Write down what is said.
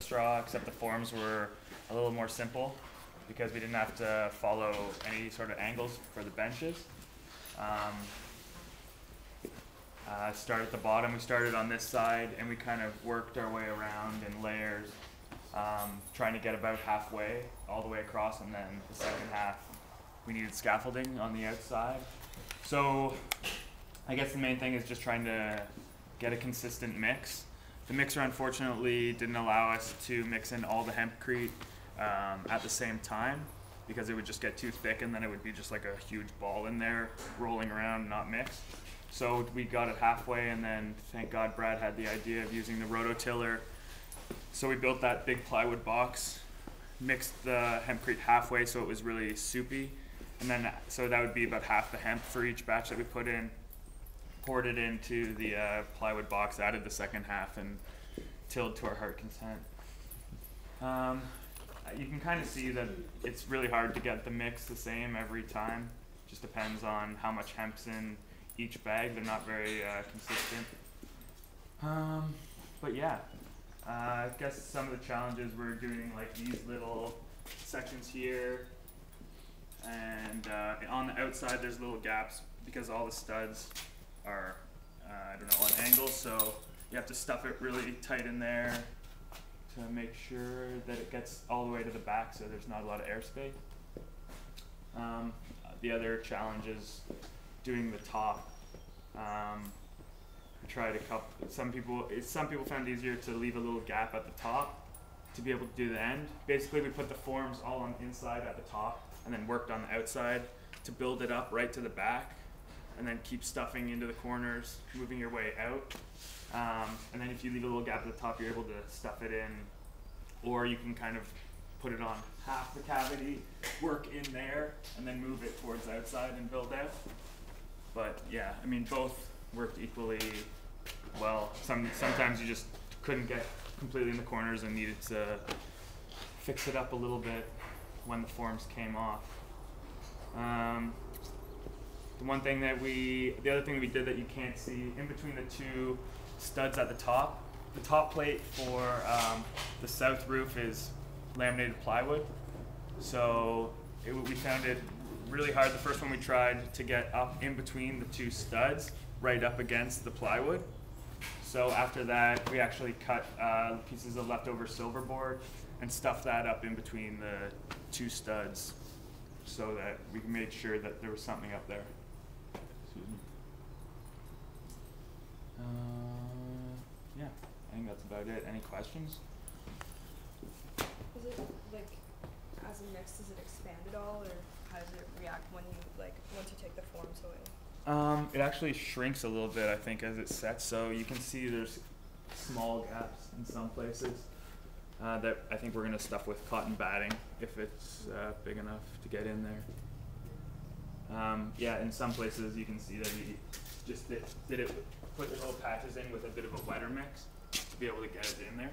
straw, except the forms were a little more simple because we didn't have to follow any sort of angles for the benches. Start at the bottom. We started on this side and we kind of worked our way around in layers, trying to get about halfway all the way across, and then the second half we needed scaffolding on the outside. So I guess the main thing is just trying to get a consistent mix. The mixer unfortunately didn't allow us to mix in all the hempcrete at the same time because it would just get too thick and then it would be just like a huge ball in there rolling around, not mixed. So we got it halfway, and then thank God Brad had the idea of using the rototiller. So we built that big plywood box, mixed the hempcrete halfway so it was really soupy, and then so that would be about half the hemp for each batch that we put in. Poured it into the plywood box, added the second half, and tilled to our heart content. You can kind of see that it's really hard to get the mix the same every time. Just depends on how much hemp's in each bag. They're not very consistent. But yeah, I guess some of the challenges we're doing like these little sections here, and on the outside there's little gaps because all the studs are, I don't know, on angles, so you have to stuff it really tight in there to make sure that it gets all the way to the back so there's not a lot of airspace. The other challenge is doing the top. I tried a couple. Some people found it easier to leave a little gap at the top to be able to do the end. Basically, we put the forms all on the inside at the top, and then worked on the outside to build it up right to the back, and then keep stuffing into the corners, moving your way out. And then if you leave a little gap at the top, you're able to stuff it in, or you can kind of put it on half the cavity, work in there, and then move it towards the outside and build out. But yeah, I mean, both worked equally well. Sometimes you just couldn't get completely in the corners and needed to fix it up a little bit when the forms came off. The other thing that we did that you can't see, in between the two studs at the top plate for the south roof is laminated plywood. So we found it really hard the first one we tried to get up in between the two studs, right up against the plywood. So after that, we actually cut pieces of leftover silver board and stuffed that up in between the two studs so that we made sure that there was something up there. Yeah, I think that's about it. Any questions? Is it like, as a mix, does it expand at all, or how does it react when you once you take the forms away? It actually shrinks a little bit, I think, as it sets. So you can see there's small gaps in some places that I think we're gonna stuff with cotton batting if it's big enough to get in there. Yeah, in some places you can see that we just put the little patches in with a bit of a wetter mix to be able to get it in there.